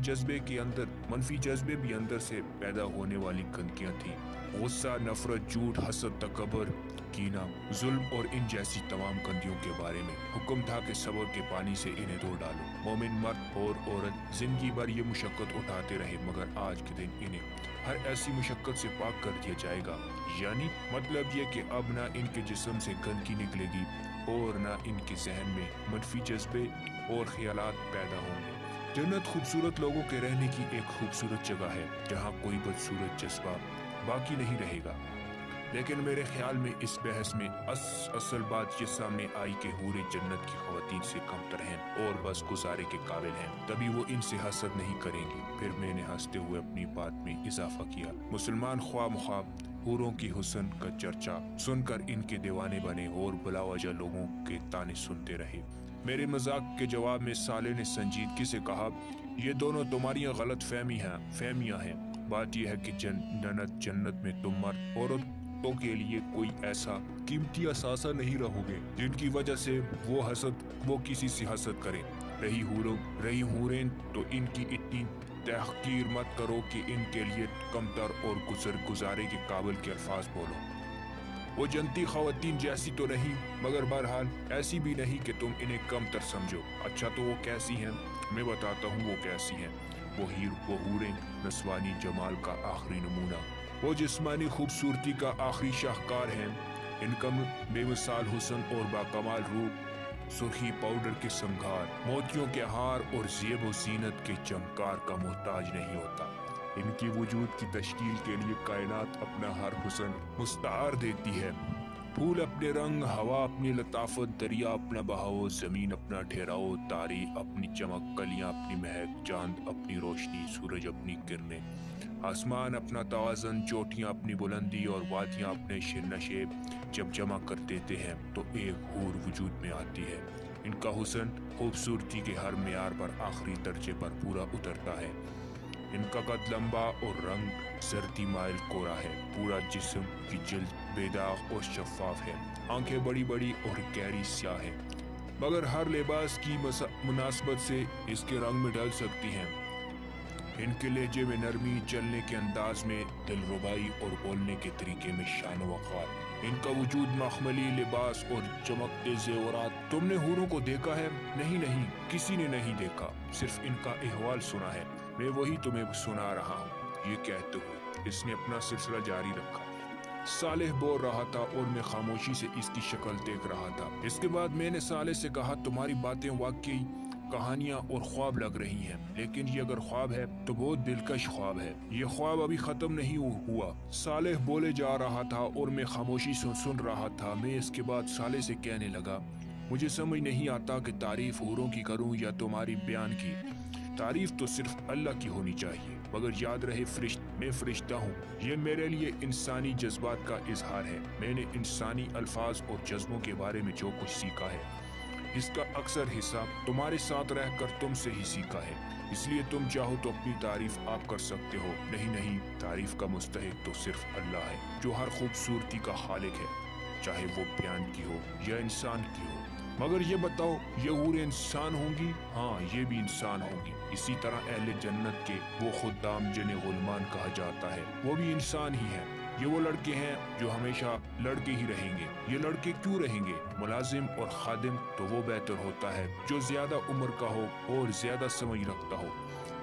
جذبے بھی اندر سے پیدا ہونے والی گندگیاں تھیں۔ गुस्सा, नफरत, झूठ, हसद, तकबर, कीना, जुल्म और इन जैसी तमाम गंदियों के बारे में। हुक्म था कि सब्र के पानी से इन्हें धो डालो। मोमिन मर्द और औरत जिंदगी भर ये मुशक्कत उठाते रहे, मगर आज के दिन इन्हें हर ऐसी मुशक्कत से पाक कर दिया जाएगा। यानी मतलब ये कि अब ना इनके जिस्म से गंदगी निकलेगी और ना इनके जहन में मनफी जज्बे और ख्यालात पैदा होंगे। जन्नत खूबसूरत लोगों के रहने की एक खूबसूरत जगह है जहाँ कोई बदसूरत जज्बा बाकी नहीं रहेगा। लेकिन मेरे ख्याल में इस बहस में असल बात ये सामने आई कि हूरे जन्नत की ख्वातीन से कमतर हैं और बस गुजारे के काबिल हैं, तभी वो इनसे हसद नहीं करेंगी। फिर मैंने हंसते हुए अपनी बात में इजाफा किया। मुसलमान ख्वाब हूरों की हुस्न का चर्चा सुनकर इनके दीवाने बने और बिलावजह लोगों के ताने सुनते रहे। मेरे मजाक के जवाब में साले ने संजीदगी से कहा, ये दोनों तुम्हारी गलत फहमियाँ हैं। बात यह है कि जन्नत में तुम मर्द औरतों के लिए कोई ऐसा कीमती असासा नहीं रहोगे जिनकी वजह से वो किसी से हसद करें। रही हूरें तो इनकी इतनी तहकीर मत करो कि इनके लिए कमतर और गुजारे के काबिल के अल्फाज बोलो। वो जनती ख्वातीन जैसी तो नहीं, मगर बहरहाल ऐसी भी नहीं कि तुम इन्हें कमतर समझो। अच्छा तो वो कैसी हैं? मैं बताता हूँ वो कैसी हैं। वो हूरें नस्वानी जमाल का आखिरी नमूना, वो जिस्मानी खूबसूरती का आखिरी शाहकार हैं। इनका बेमिसाल हुस्न और बाकमाल रूप, सुर्खी पाउडर के संघार, मोतियों के हार और ज़ेब व ज़ीनत के चमकार का मोहताज नहीं होता। इनकी वजूद की तश्कील के लिए कायनात अपना हर हुस्न मुस्तार देती है। फूल अपने रंग, हवा अपनी लताफत, दरिया अपना बहाव, जमीन अपना ठहराव, तारे अपनी चमक, कलियां अपनी महक, चांद अपनी रोशनी, सूरज अपनी किरणें, आसमान अपना तवाज़न, चोटियां अपनी बुलंदी और वादियां अपने नशेब जब जमा कर देते हैं तो एक हूर वजूद में आती है। इनका हुस्न खूबसूरती के हर मेयार पर आखिरी दर्जे पर पूरा उतरता है। इनका कद लंबा और रंग सर्दी माइल कोरा है। पूरा जिस्म की जिल्द बेदाग और शफाफ है। आंखें बड़ी बड़ी और गहरी स्याह है, मगर हर लिबास की मुनासबत से इसके रंग में ढल सकती हैं। इनके लहजे में नरमी, चलने के अंदाज में दिलरुबाई और बोलने के तरीके में शान वक़ार। इनका वजूद मखमली लिबास और चमकते ज़ेवरात। तुमने हूरों को देखा है? नहीं, किसी ने नहीं देखा, सिर्फ इनका अहवाल सुना है। मैं वही तुम्हें सुना रहा हूँ। ये कहते हुए इसने अपना सिलसिला जारी रखा। सालेह बोल रहा था और मैं खामोशी से इसकी शक्ल देख रहा था। इसके बाद मैंने सालेह से कहा, तुम्हारी बातें वाकई कहानियां और ख्वाब लग रही हैं, लेकिन ये अगर ख्वाब है तो बहुत दिलकश ख्वाब है। ये ख्वाब अभी खत्म नहीं हुआ। सालेह बोले जा रहा था और मैं खामोशी से सुन रहा था। मैं इसके बाद सालेह से कहने लगा, मुझे समझ नहीं आता कि तारीफ हूरों की करूं या तुम्हारी बयान की। तारीफ तो सिर्फ अल्लाह की होनी चाहिए, मगर याद रहे मैं फरिश्ता हूँ। ये मेरे लिए इंसानी जज्बात का इजहार है। मैंने इंसानी अल्फाज और जज्बों के बारे में जो कुछ सीखा है, इसका अक्सर हिस्सा तुम्हारे साथ रहकर तुमसे ही सीखा है। इसलिए तुम चाहो तो अपनी तारीफ आप कर सकते हो। नहीं, तारीफ का मुस्तहिक तो सिर्फ अल्लाह है, जो हर खूबसूरती का खालिक है, चाहे वो बयान की हो या इंसान की हो। मगर ये बताओ, ये हूरें इंसान होंगी? हाँ, ये भी इंसान होंगी। इसी तरह अहले जन्नत के वो खुद्दाम जिन्हें गुलमान कहा जाता है, वो भी इंसान ही हैं। ये वो लड़के हैं जो हमेशा लड़के ही रहेंगे। ये लड़के क्यों रहेंगे? मुलाजिम और खादिम तो वो बेहतर होता है जो ज्यादा उम्र का हो और ज्यादा समझ रखता हो।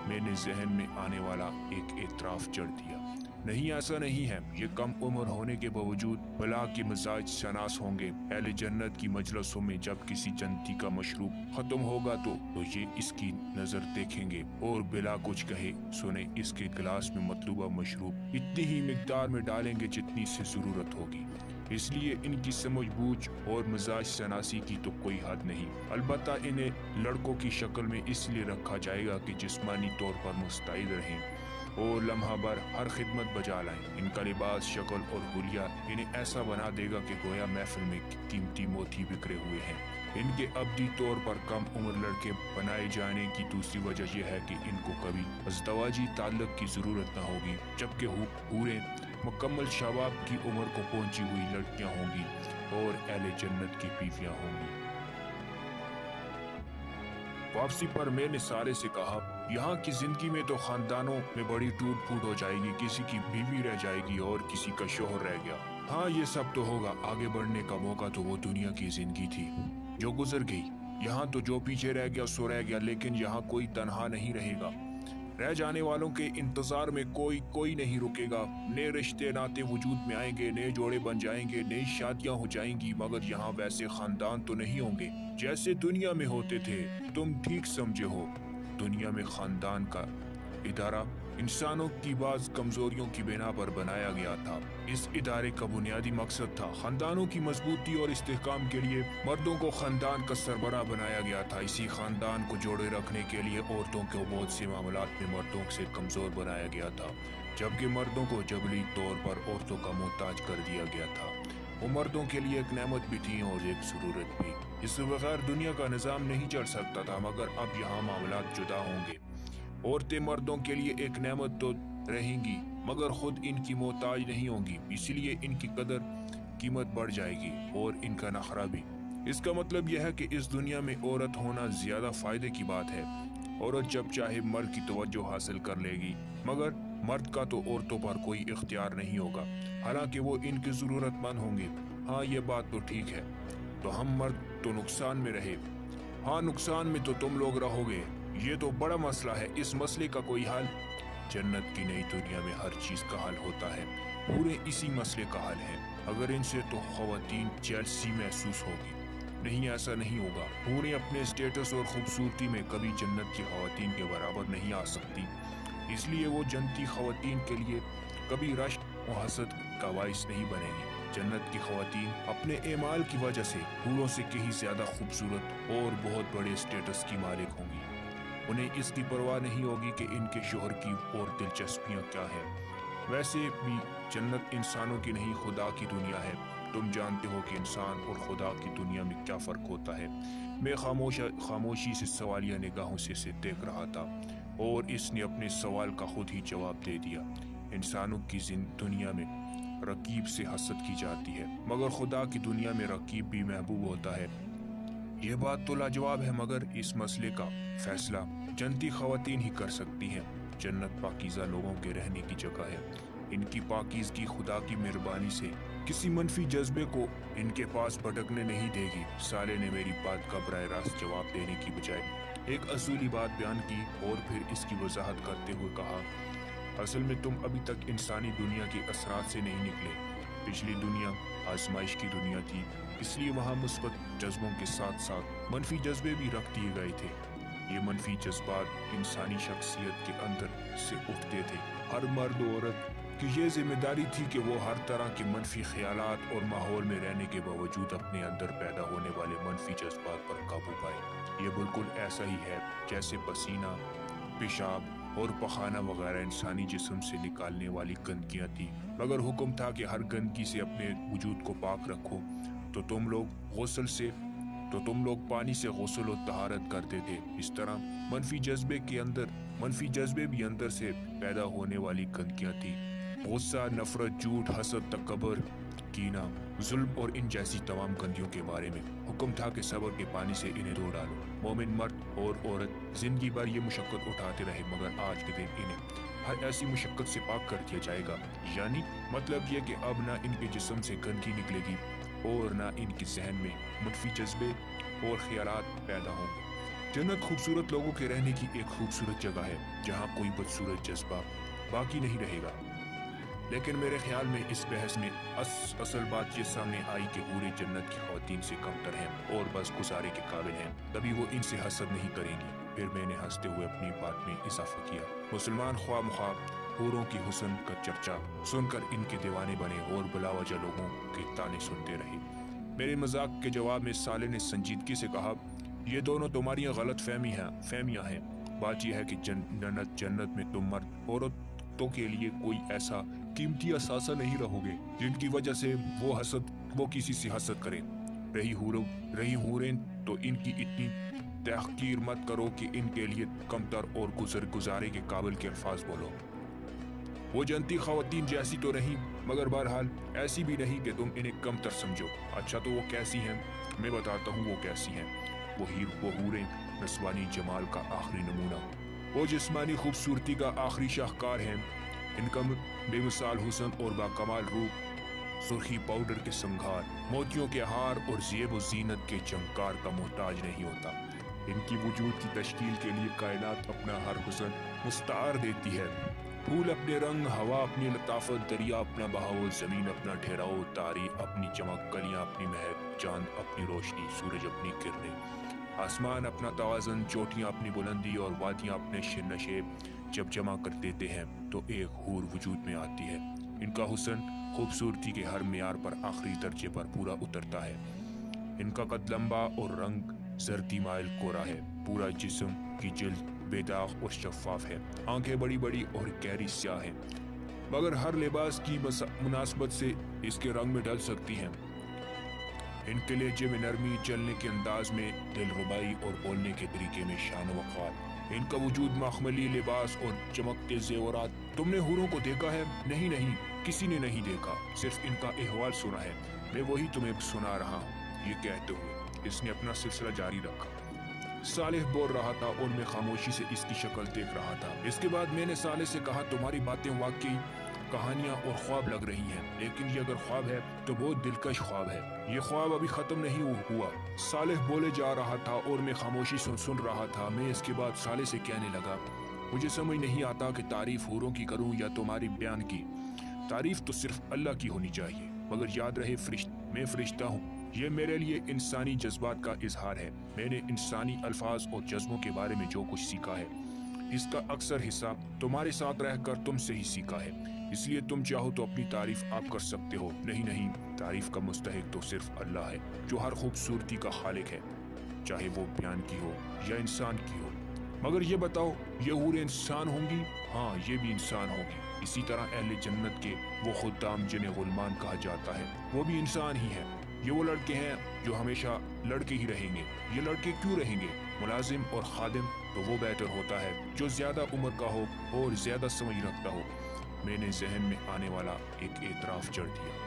मैंने जहन में आने वाला एक एतराफ जड़ दिया। नहीं, ऐसा नहीं है। ये कम उम्र होने के बावजूद भला के मिजाज शनास होंगे। अहले जन्नत की मजलसों में जब किसी जन्नती का मशरूब खत्म होगा तो ये इसकी नजर देखेंगे और बिला कुछ कहे सुने इसके गिलास में मतलूबा मशरूब इतनी ही मिकदार में डालेंगे जितनी से जरूरत होगी। इसलिए इनकी समझ बूझ और मिजाज शनासी की तो कोई हद नहीं। अलबत्ता इन्हें लड़कों की शक्ल में इसलिए रखा जाएगा कि जिस्मानी तौर पर मुस्तैद रहें और लम्हा भर हर खिदमत बजा लाएं। इनका लिबास, शक्ल और हुलिया इन्हें ऐसा बना देगा कि गोया महफिल में कीमती मोती बिखरे हुए हैं। इनके अब्दी तौर पर कम उम्र लड़के बनाए जाने की दूसरी वजह यह है कि इनको कभी अज़दवाजी ताल्लुक की जरूरत न होगी, जबकि हूरें मुकम्मल शबाब की उम्र को पहुंची हुई लड़कियां होंगी और अहले जन्नत की बीवियां होंगी। वापसी पर मैंने साले से कहा, यहाँ की जिंदगी में तो खानदानों में बड़ी टूट फूट हो जाएगी, किसी की बीवी रह जाएगी और किसी का शोहर रह गया। हाँ, ये सब तो होगा, आगे बढ़ने का मौका तो वो दुनिया की जिंदगी थी जो गुजर गई। यहाँ तो जो पीछे रह गया सो रह गया, लेकिन यहाँ कोई तन्हा नहीं रहेगा। रह जाने वालों के इंतजार में कोई नहीं रुकेगा। नए रिश्ते नाते वजूद में आएंगे, नए जोड़े बन जाएंगे, नई शादियां हो जाएंगी, मगर यहाँ वैसे खानदान तो नहीं होंगे जैसे दुनिया में होते थे। तुम ठीक समझे हो, दुनिया में खानदान का इदारा इंसानों की बाज कमजोरियों की बिना पर बनाया गया था। इस इदारे का बुनियादी मकसद था खानदानों की मजबूती और इस्तेहकाम के लिए मर्दों को खानदान का सरबराह बनाया गया था। इसी खानदान को जोड़े रखने के लिए औरतों को बहुत से मामलात में मर्दों से कमजोर बनाया गया था, जबकि मर्दों को जबरी तौर पर औरतों का मोहताज कर दिया गया था। वो मर्दों के लिए एक नेमत भी थी और एक जरूरत भी। इसके बगैर दुनिया का निज़ाम नहीं चल सकता था, मगर अब यहाँ मामलात जुदा होंगे। औरतें मर्दों के लिए एक नेमत तो रहेंगी, मगर खुद इनकी मोहताज नहीं होंगी, इसलिए इनकी कदर कीमत बढ़ जाएगी और इनका नखरा भी। इसका मतलब यह है कि इस दुनिया में औरत होना ज्यादा फायदे की बात है। औरत जब चाहे मर्द की तवज्जो हासिल कर लेगी, मगर मर्द का तो औरतों पर कोई इख्तियार नहीं होगा, हालांकि वो इनके जरूरतमंद होंगे। हाँ, ये बात तो ठीक है। तो हम मर्द तो नुकसान में रहे। हाँ, नुकसान में तो तुम लोग रहोगे। ये तो बड़ा मसला है। इस मसले का कोई हल? जन्नत की नई दुनिया में हर चीज का हल होता है, पूरे इसी मसले का हल है। अगर इनसे तो खवातीन जेलसी महसूस होगी। नहीं, ऐसा नहीं होगा। पूरे अपने स्टेटस और खूबसूरती में कभी जन्नत की खवातीन के बराबर नहीं आ सकती, इसलिए वो जन्नती खवातीन के लिए कभी रश्क और हसद का बाइस नहीं बनेगी। जन्नत की खवातीन अपने एमाल की वजह से हूरों से कहीं ज्यादा खूबसूरत और बहुत बड़े स्टेटस की मालिक होंगी। उन्हें इसकी परवाह नहीं होगी कि इनके शोहर की और दिलचस्पियां क्या है। वैसे भी जन्नत इंसानों की नहीं, खुदा की दुनिया है। तुम जानते हो कि इंसान और खुदा की दुनिया में क्या फर्क होता है। मैं खामोशी से सवालिया निगाहों से देख रहा था और इसने अपने सवाल का खुद ही जवाब दे दिया। इंसानों की दुनिया में रकीब से हसद की जाती है, मगर खुदा की दुनिया में रकीब भी महबूब होता है। ये बात तो लाजवाब है, मगर इस मसले का फैसला जन्नती खवातीन ही कर सकती हैं। जन्नत पाकीज़ा लोगों के रहने की जगह है। इनकी पाकीज़गी खुदा की मेहरबानी से किसी मनफी जज्बे को इनके पास भटकने नहीं देगी। साले ने मेरी बात का बराह रास्त जवाब देने की बजाय एक असूली बात बयान की और फिर इसकी वजाहत करते हुए कहा, असल में तुम अभी तक इंसानी दुनिया के असरात से नहीं निकले। पिछली दुनिया आजमाइश की दुनिया थी, इसलिए वहाँ मुस्बत जज्बों के साथ साथ मनफी जज्बे भी रख दिए गए थे। ये मनफी जज्बात इंसानी शख्सियत के अंदर से उठते थे। हर मर्द औरत की ये जिम्मेदारी थी कि वो हर तरह के मनफी ख्यालात और माहौल में रहने के बावजूद अपने अंदर पैदा होने वाले मनफी जज्बात पर काबू पाए। ये बिल्कुल ऐसा ही है जैसे पसीना, पेशाब और पखाना वगैरह इंसानी जिस्म से निकालने वाली गंदगियां थी, मगर हुक्म था कि हर गंदगी से अपने वजूद को पाक रखो। तो तुम लोग पानी से गुस्ल और तहारत करते थे। इस तरह मनफी जज्बे भी अंदर से पैदा होने वाली गंदगियां थी। गुस्सा, नफरत, झूठ, हसद, तकब्बुर, कीना, जुल्म और इन जैसी तमाम गंदियों के बारे में हुक्म था कि सब्र के पानी से इन्हें धो डालो। मोमिन मर्द और औरत जिंदगी भर ये मुशक्कत उठाते रहे, मगर आज के दिन इन्हें हर ऐसी मुशक्कत से पाक कर दिया जाएगा। यानी मतलब ये कि अब ना इनके जिस्म से गंदगी निकलेगी और ना इनके जहन में मनफी जज्बे और ख्यालात पैदा होंगे। जन्नत खूबसूरत लोगों के रहने की एक खूबसूरत जगह है, जहाँ कोई बदसूरत जज्बा बाकी नहीं रहेगा। लेकिन मेरे ख्याल में इस बहस में असल बात ये सामने आई कि पूरे जन्नत की खवातीन से कमतर हैं और बस गुजारे के काबिल हैं, तभी वो इनसे हसद नहीं करेंगी। फिर मैंने हंसते हुए अपनी बात में इजाफा किया। मुसलमान ख्वाह हूरों की हुस्न का चर्चा सुनकर इनके दीवाने बने और बिलावजह लोगों के ताने सुनते रहे। मेरे मजाक के जवाब में साले ने संजीदगी से कहा, ये दोनों तुम्हारी गलत फहमियाँ हैं। बात यह है कि जन्नत में तुम मर्द औरतों के लिए कोई ऐसा कीमती असासा नहीं रहोगे जिनकी वजह से वो किसी से हसद करें। रही हूरें तो इनकी इतनी तहकीर मत करो कि इनके लिए कमतर और गुजारे के काबिल के अल्फाज बोलो। वो जन्नती खवातीन जैसी तो नहीं, मगर बहरहाल ऐसी भी नहीं कि तुम इन्हें कमतर समझो। अच्छा, तो वो कैसी हैं? मैं बताता हूँ वो कैसी हैं। वो हूरें नस्वानी जमाल का आखिरी नमूना, वो जिस्मानी खूबसूरती का आखिरी शाहकार हैं। इनका बेमिसाल हुस्न और बाकमाल रूप सुर्खी पाउडर के संघार, मोतियों के हार और ज़ेब व ज़ीनत के झंकार का मोहताज नहीं होता। इनकी वजूद की तश्कील के लिए कायनात अपना हर हुस्न मुस्तार देती है। फूल अपने रंग, हवा अपनी लताफत, दरिया अपना बहाव, ज़मीन अपना ठहराव, तारी अपनी चमक, कलियां अपनी महक, चांद अपनी रोशनी, सूरज अपनी किरणें, आसमान अपना तवाज़न, चोटियां अपनी बुलंदी और वादियां अपने नशेब जब जमा कर देते हैं तो एक हूर वजूद में आती है। इनका हुस्न खूबसूरती के हर मेयार पर आखिरी दर्जे पर पूरा उतरता है। इनका कद लंबा और रंग जर्दी माइल कोरा है। पूरा जिस्म की जिल्द बेदाग और शफाफ है। आंखें बड़ी बड़ी और गहरी स्याह हैं, मगर हर लिबास की मुनासबत से इसके रंग में ढल सकती हैं। इनके लहजे में नरमी, चलने के अंदाज में दिलरुबाई और बोलने के तरीके में शान वक़ार। इनका वजूद मखमली लिबास और चमकते जेवरात। तुमने हूरों को देखा है? नहीं नहीं, किसी ने नहीं देखा, सिर्फ इनका अहवाल सुना है। मैं वही तुम्हें सुना रहा हूँ। ये कहते हुए इसने अपना सिलसिला जारी रखा। सालेह बोल रहा था और मैं खामोशी से इसकी शक्ल देख रहा था। इसके बाद मैंने सालेह से कहा, तुम्हारी बातें वाकई कहानियां और ख्वाब लग रही हैं, लेकिन ये अगर ख्वाब है तो बहुत दिलकश ख्वाब है। ये ख्वाब अभी खत्म नहीं हुआ। सालेह बोले जा रहा था और मैं खामोशी सुन रहा था। मैं इसके बाद सालेह से कहने लगा, मुझे समझ नहीं आता कि तारीफ हूरों की करूं या तुम्हारी बयान की। तारीफ तो सिर्फ अल्लाह की होनी चाहिए, मगर याद रहे मैं फरिश्ता हूँ। ये मेरे लिए इंसानी जज्बात का इजहार है। मैंने इंसानी अल्फाज और जज्बों के बारे में जो कुछ सीखा है, इसका अक्सर हिस्सा तुम्हारे साथ रहकर तुमसे ही सीखा है। इसलिए तुम चाहो तो अपनी तारीफ आप कर सकते हो। नहीं नहीं, तारीफ का मुस्तहिक तो सिर्फ अल्लाह है, जो हर खूबसूरती का खालिक है, चाहे वो बयान की हो या इंसान की हो। मगर ये बताओ, ये हूरें इंसान होंगी? हाँ, ये भी इंसान होगी। इसी तरह अहले जन्नत के वो खुद्दाम जिन्हें गुलमान कहा जाता है, वो भी इंसान ही है। ये वो लड़के हैं जो हमेशा लड़के ही रहेंगे। ये लड़के क्यों रहेंगे? मुलाजिम और खादिम तो वो बेहतर होता है जो ज्यादा उम्र का हो और ज्यादा समझ रखता हो। मैंने जहन में आने वाला एक एतराफ जड़ दिया।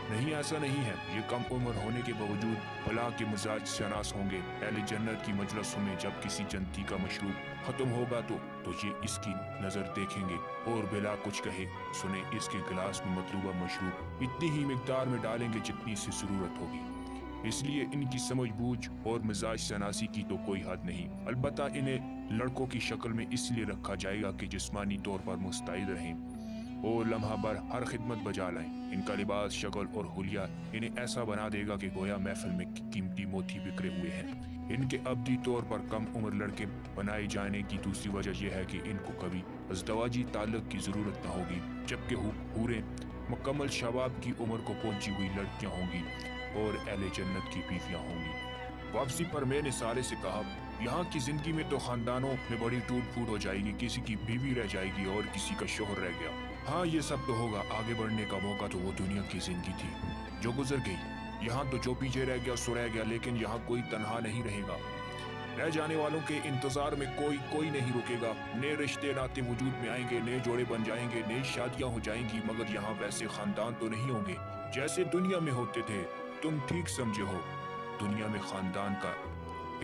नहीं, ऐसा नहीं है। ये कम उम्र होने के बावजूद भला के मिजाज शनास होंगे। अहले जन्नत की मजलिसों में जब किसी जन्नती का मशरूब खत्म होगा तो ये इसकी नजर देखेंगे और बिला कुछ कहे सुने इसके गिलास में मतलूबा मशरूब इतनी ही मिकदार में डालेंगे जितनी सी जरूरत होगी। इसलिए इनकी समझ बूझ और मिजाज शनासी की तो कोई हद नहीं। अलबत्ता इन्हें लड़कों की शक्ल में इसलिए रखा जाएगा कि जिस्मानी तौर पर मुस्तैद रहें और लम्हा भर हर खिदमत बजा लाएं। इनका लिबास, शक्ल और हुलिया इन्हें ऐसा बना देगा कि गोया महफिल में कीमती मोती बिखरे हुए हैं। इनके अब्दी तौर पर कम उम्र लड़के बनाए जाने की दूसरी वजह यह है कि इनको कभी अज़दवाजी ताल्लुक की जरूरत न होगी, जबकि हूरें मुकम्मल शबाब की उम्र को पहुंची हुई लड़कियां होंगी और अहले जन्नत की बीवियां होंगी। वापसी पर मैंने साले से कहा, यहाँ की जिंदगी में तो खानदानों में बड़ी टूट फूट हो जाएगी। किसी की बीवी रह जाएगी और किसी का शोहर रह गया। हाँ, ये सब तो होगा। आगे बढ़ने का मौका तो वो दुनिया की जिंदगी थी जो गुजर गई। यहाँ तो जो पीछे रह गया सो रह गया, लेकिन यहाँ कोई तन्हा नहीं रहेगा। रह जाने वालों के इंतजार में कोई नहीं रुकेगा। नए रिश्ते नाते वजूद में आएंगे, नए जोड़े बन जाएंगे, नई शादियां हो जाएंगी, मगर यहाँ वैसे खानदान तो नहीं होंगे जैसे दुनिया में होते थे। तुम ठीक समझे हो। दुनिया में खानदान का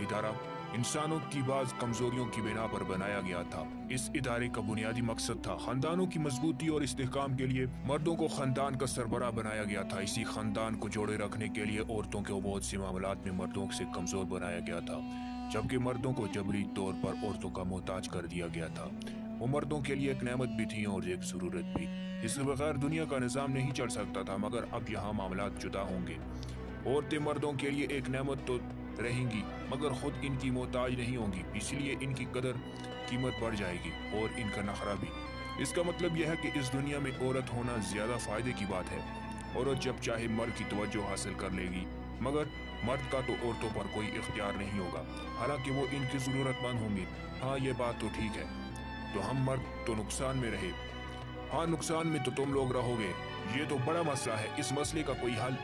इदारा इंसानों की बाज कमजोरियों की बिना पर बनाया गया था। इस इदारे का बुनियादी मकसद था खानदानों की मजबूती और इस्तेहकाम के लिए मर्दों को खानदान का सरबराह बनाया गया था। इसी खानदान को जोड़े रखने के लिए औरतों को बहुत से मामलात में मर्दों से कमजोर बनाया गया था, जबकि मर्दों को जबरी तौर पर औरतों का मोहताज कर दिया गया था। वो मर्दों के लिए एक नेमत भी थी और एक जरूरत भी। इसके बगैर दुनिया का निज़ाम नहीं चल सकता था। मगर अब यहाँ मामलात जुदा होंगे। औरतें मर्दों के लिए एक नेमत तो रहेंगी, मगर खुद इनकी मोहताज नहीं होंगी। इसलिए इनकी कदर कीमत बढ़ जाएगी और इनका नखरा भी। इसका मतलब यह है कि इस दुनिया में औरत होना ज्यादा फायदे की बात है। औरत जब चाहे मर्द की तवज्जो हासिल कर लेगी, मगर मर्द का तो औरतों पर कोई इख्तियार नहीं होगा, हालांकि वो इनकी जरूरतमंद होंगी। हाँ, ये बात तो ठीक है। तो हम मर्द तो नुकसान में रहे। हाँ, नुकसान में तो तुम लोग रहोगे। ये तो बड़ा मसला है। इस मसले का कोई हल?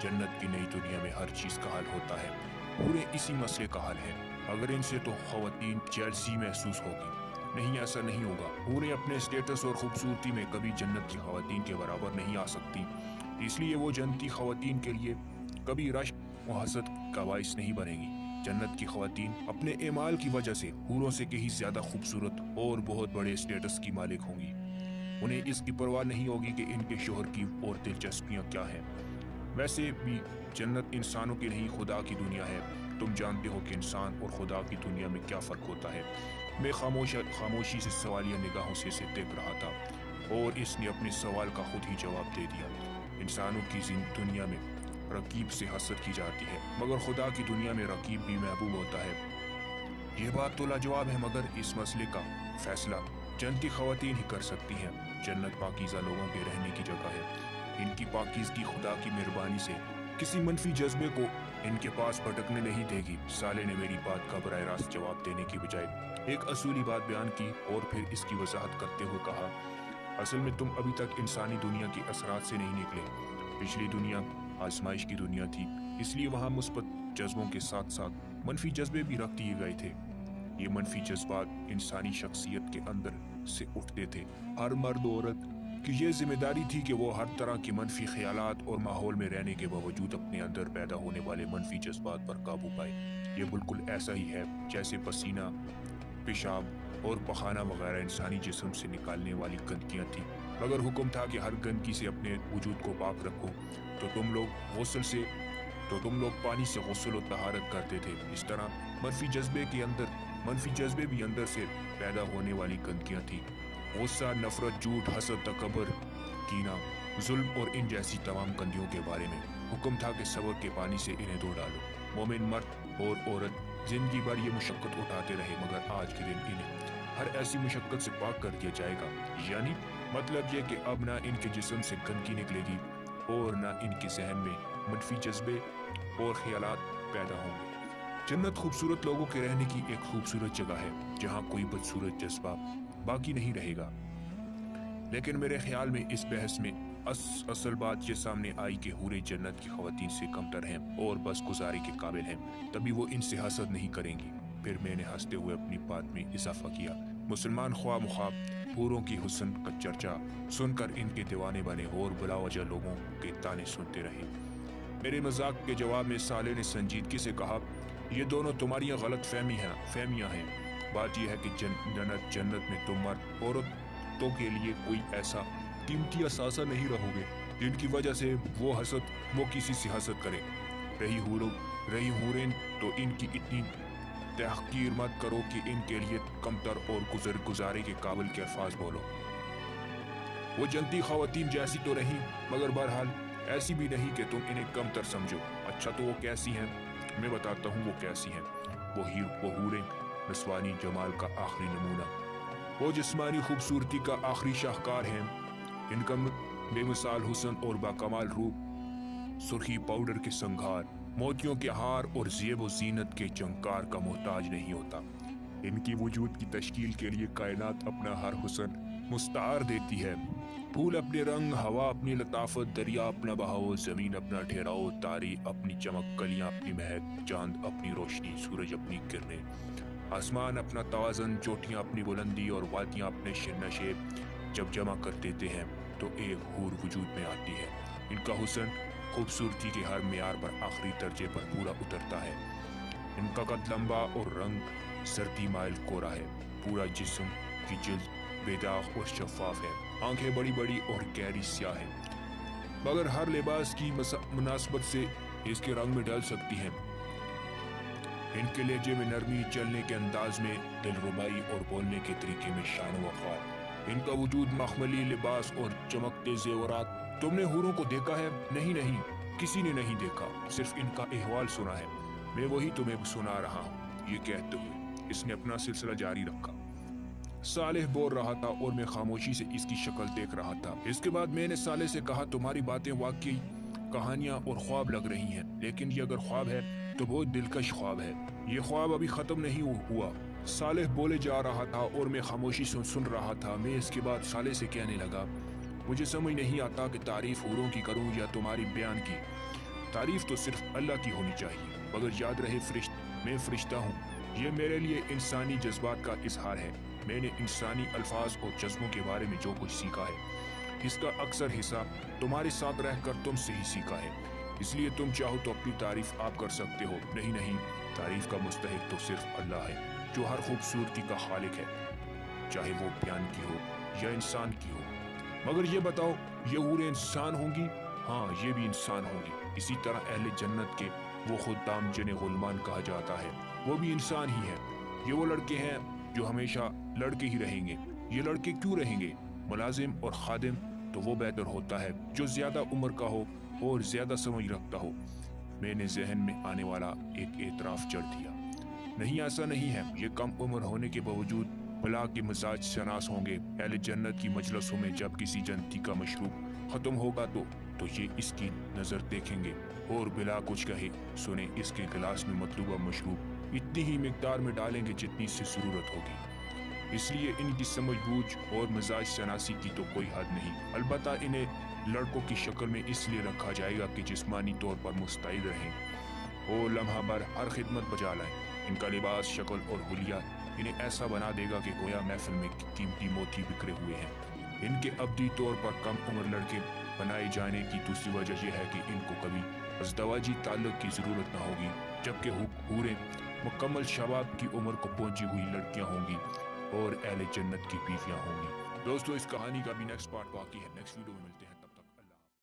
जन्नत की नई दुनिया में हर चीज का हल होता है। पूरे इसी मसले का हल है। अगर इनसे तो खवातीन जेलसी महसूस होगी। नहीं, ऐसा नहीं होगा। पूरे अपने स्टेटस और खूबसूरती में कभी जन्नत की खवातीन के बराबर नहीं आ सकती। इसलिए वो जन्नती खवातीन के लिए कभी रश्क और हसद का बाइस नहीं बनेगी। जन्नत की ख़वातीन अपने एमाल की वजह से हूरों से कहीं ज्यादा खूबसूरत और बहुत बड़े स्टेटस की मालिक होंगी। उन्हें इसकी परवाह नहीं होगी कि इनके शोहर की और दिलचस्पियां क्या हैं। वैसे भी जन्नत इंसानों की नहीं खुदा की दुनिया है। तुम जानते हो कि इंसान और खुदा की दुनिया में क्या फ़र्क होता है। मैं खामोशी से सवालिया निगाहों से इसे देख रहा था और इसने अपने सवाल का खुद ही जवाब दे दिया। इंसानों की दुनिया में रकीब से हसद की जाती है, मगर खुदा की दुनिया में रकीब भी महबूब होता है। ये बात तो लाजवाब है, मगर इस मसले का फैसला जन्नत की ख़वातीन ही कर सकती हैं। जन्नत पाकीज़ा लोगों के रहने की जगह है। इनकी पाकीज़गी खुदा की मेहरबानी से किसी मनफी जज्बे को इनके पास भटकने नहीं देगी। साले ने मेरी बात का बराह रास्त जवाब देने की बजाय एक असूली बात बयान की और फिर इसकी वजाहत करते हुए कहा, असल में तुम अभी तक इंसानी दुनिया के असरात से नहीं निकले। पिछली दुनिया आजमाइश की दुनिया थी, इसलिए वहाँ मुस्बत जज्बों के साथ साथ मनफी जज्बे भी रख दिए गए थे। ये मनफी जज्बात इंसानी शख्सियत के अंदर से उठते थे। हर मर्द औरत की ये जिम्मेदारी थी कि वो हर तरह के मनफी ख्यालात और माहौल में रहने के बावजूद अपने अंदर पैदा होने वाले मनफी जज्बात पर काबू पाए। ये बिल्कुल ऐसा ही है जैसे पसीना, पेशाब और पखाना वगैरह इंसानी जिस्म से निकालने वाली गंदगियाँ थी, मगर हुक्म था कि हर गंदगी से अपने वजूद को पाक रखो। तो तुम लोग पानी से गुस्ल और तहारत करते थे। इस तरह मनफी जज्बे भी अंदर से पैदा होने वाली गंदगियाँ थी। गुस्सा, नफरत, झूठ, हसद, तकबर, कीना, जुल्म और इन जैसी तमाम गंदियों के बारे में हुक्म था कि सब्र के पानी से इन्हें धो डालो। मोमिन मर्द और औरत जिंदगी भर ये मुशक्कत उठाते रहे, मगर आज के दिन इन्हें हर ऐसी मुशक्कत से पाक कर दिया जाएगा। यानी मतलब ये कि अब ना इनके जिस्म से गंदगी निकलेगी और ना इनके जहन में मनफी जज्बे और ख्यालात पैदा होंगे। जन्नत खूबसूरत लोगों के रहने की एक खूबसूरत जगह है जहाँ कोई बदसूरत जज्बा बाकी नहीं रहेगा। लेकिन मेरे ख्याल में इस बहस में असल बात ये सामने आई कि हूरे जन्नत की ख़वातीन से कमतर हैं और बस गुजारी के काबिल हैं, तभी वो इनसे हसद नहीं करेंगी। फिर मैंने हंसते हुए अपनी बात में इजाफा किया। मुसलमान ख्वाह मुखाब हूरों की हुस्न का चर्चा सुनकर इनके दीवाने बने और बिलावजह लोगों के ताने सुनते रहे। मेरे मजाक के जवाब में साले ने संजीदगी से कहा, ये दोनों तुम्हारी गलत फहमियाँ हैं। बात यह है कि जन्नत में तुम मर्द औरतों के लिए कोई ऐसा कीमती असासा नहीं रहोगे जिनकी वजह से वो किसी से हसद करे। रही हूरें तो इनकी इतनी तहकीर मत करो कि इनके लिए कमतर और गुजारे के काबिल के अल्फाज बोलो। वो जन्नती ख़वातीन जैसी तो रही, मगर बहरहाल ऐसी भी नहीं कि तुम इन्हें कमतर समझो। अच्छा तो वो कैसी हैं? मैं बताता हूँ वो कैसी हैं। वो हूरें नस्वानी जमाल का आखिरी नमूना, वो जिस्मानी खूबसूरती का आखिरी शाहकार हैं। इनका बेमिसाल हुस्न और बाकमाल रूप सुर्खी पाउडर के संघार, मोतियों के हार और ज़ेब व ज़ीनत के जंकार का मोहताज नहीं होता। इनकी वजूद की तश्कील के लिए कायनात अपना हर हुस्न मुस्तार देती है। फूल अपने रंग, हवा अपनी लताफत, दरिया अपना बहाव, ज़मीन अपना ठहराव, तारे अपनी चमक, कलियाँ अपनी महक, चांद अपनी रोशनी, सूरज अपनी किरणें, आसमान अपना तवाज़न, चोटियाँ अपनी बुलंदी और वादियाँ अपने नशेब जब जमा कर देते हैं तो एक हूर वजूद में आती है। इनका हुस्न खूबसूरती के हर मेयार पर आखिरी दर्जे पर पूरा उतरता है। इनका कद लंबा और रंग सर्दी माइल कोरा है। पूरा जिस्म की जिल्द बेदाग और शफाफ है। आंखें बड़ी बड़ी और गहरी स्याह हैं, मगर हर लिबास की मुनासबत से इसके रंग में ढल सकती हैं। इनके लहजे में नरमी, चलने के अंदाज में दिलरुबाई और बोलने के तरीके में शान वक़ार। इनका वजूद मखमली लिबास और चमकते जेवरात। तुमने हूरों को देखा है? नहीं, किसी ने नहीं देखा, सिर्फ इनका अहवाल सुना है। मैं वही तुम्हें सुना रहा हूँ। ये कहते हुए इसने अपना सिलसिला जारी रखा। सालेह बोल रहा था और मैं खामोशी से इसकी शक्ल देख रहा था। इसके बाद मैंने साले से कहा, तुम्हारी बातें वाकई कहानियां और ख्वाब लग रही हैं, लेकिन ये अगर ख्वाब है तो बहुत दिलकश ख्वाब है। ये ख्वाब अभी खत्म नहीं हुआ। सालेह बोले जा रहा था और मैं खामोशी सुन रहा था। मैं इसके बाद साले से कहने लगा, मुझे समझ नहीं आता कि तारीफ हूरों की करूं या तुम्हारी बयान की। तारीफ तो सिर्फ अल्लाह की होनी चाहिए, मगर याद रहे मैं फरिश्ता हूँ। ये मेरे लिए इंसानी जज्बात का इजहार है। मैंने इंसानी अल्फाज और जज्बों के बारे में जो कुछ सीखा है, इसका अक्सर हिस्सा तुम्हारे साथ रहकर तुमसे ही सीखा है। اس لیے تم چاہو تو اپنی تعریف آپ کر سکتے ہو، نہیں، تعریف کا مستحق تو صرف اللہ ہے جو ہر خوبصورتی کا خالق ہے، چاہے وہ بیان کی ہو یا انسان کی ہو۔ مگر یہ بتاؤ، یہ حوریں انسان ہوں گی؟ ہاں، یہ بھی انسان ہوں گی۔ اسی طرح اہل جنت کے وہ خدام جنہیں غلمان کہا جاتا ہے وہ بھی انسان ہی ہیں۔ یہ وہ لڑکے ہیں جو ہمیشہ لڑکے ہی رہیں گے۔ یہ لڑکے کیوں رہیں گے؟ ملازم اور خادم تو وہ بہتر ہوتا ہے جو زیادہ عمر کا ہو اور زیادہ سمجھ رکھتا ہو۔ میں نے ذہن میں آنے والا ایک اعتراف جڑ دیا۔ نہیں، ایسا نہیں ہے۔ یہ کم عمر ہونے کے باوجود بلا کے مزاج شناس ہوں گے۔ اہل جنت کی مجلسوں میں جب کسی جنتی کا مشروب ختم ہوگا تو یہ اس کی نظر دیکھیں گے اور بلا کچھ کہے سنے اس کے گلاس میں مطلوبہ مشروب اتنی ہی مقدار میں ڈالیں گے جتنی سے ضرورت ہوگی۔ اس لیے ان کی سمجھ بوجھ اور مزاج شناسی کی تو کوئی حد نہیں۔ البتہ انہیں لڑکوں کی شکل میں اس لیے رکھا جائے گا کہ جسمانی طور پر مستعد رہیں اور لمحہ بھر ہر خدمت بجا لائیں۔ ان کا لباس، شکل اور حلیہ انہیں ایسا بنا دے گا کہ گویا محفل میں قیمتی موتی بکھرے ہوئے ہیں۔ ان کے ابدی طور پر کم عمر لڑکے بنائے جانے کی دوسری وجہ یہ ہے کہ ان کو کبھی ازدواجی تعلق کی ضرورت نہ ہوگی، جبکہ حوریں مکمل شباب کی عمر کو پہنچی ہوئی لڑکیاں ہوں گی اور اہل جنت کی بیویاں ہوں گی۔ دوستو، اس کہانی کا بھی نیکسٹ پارٹ باقی ہے، نیکسٹ ویڈیو میں ملتے ہیں۔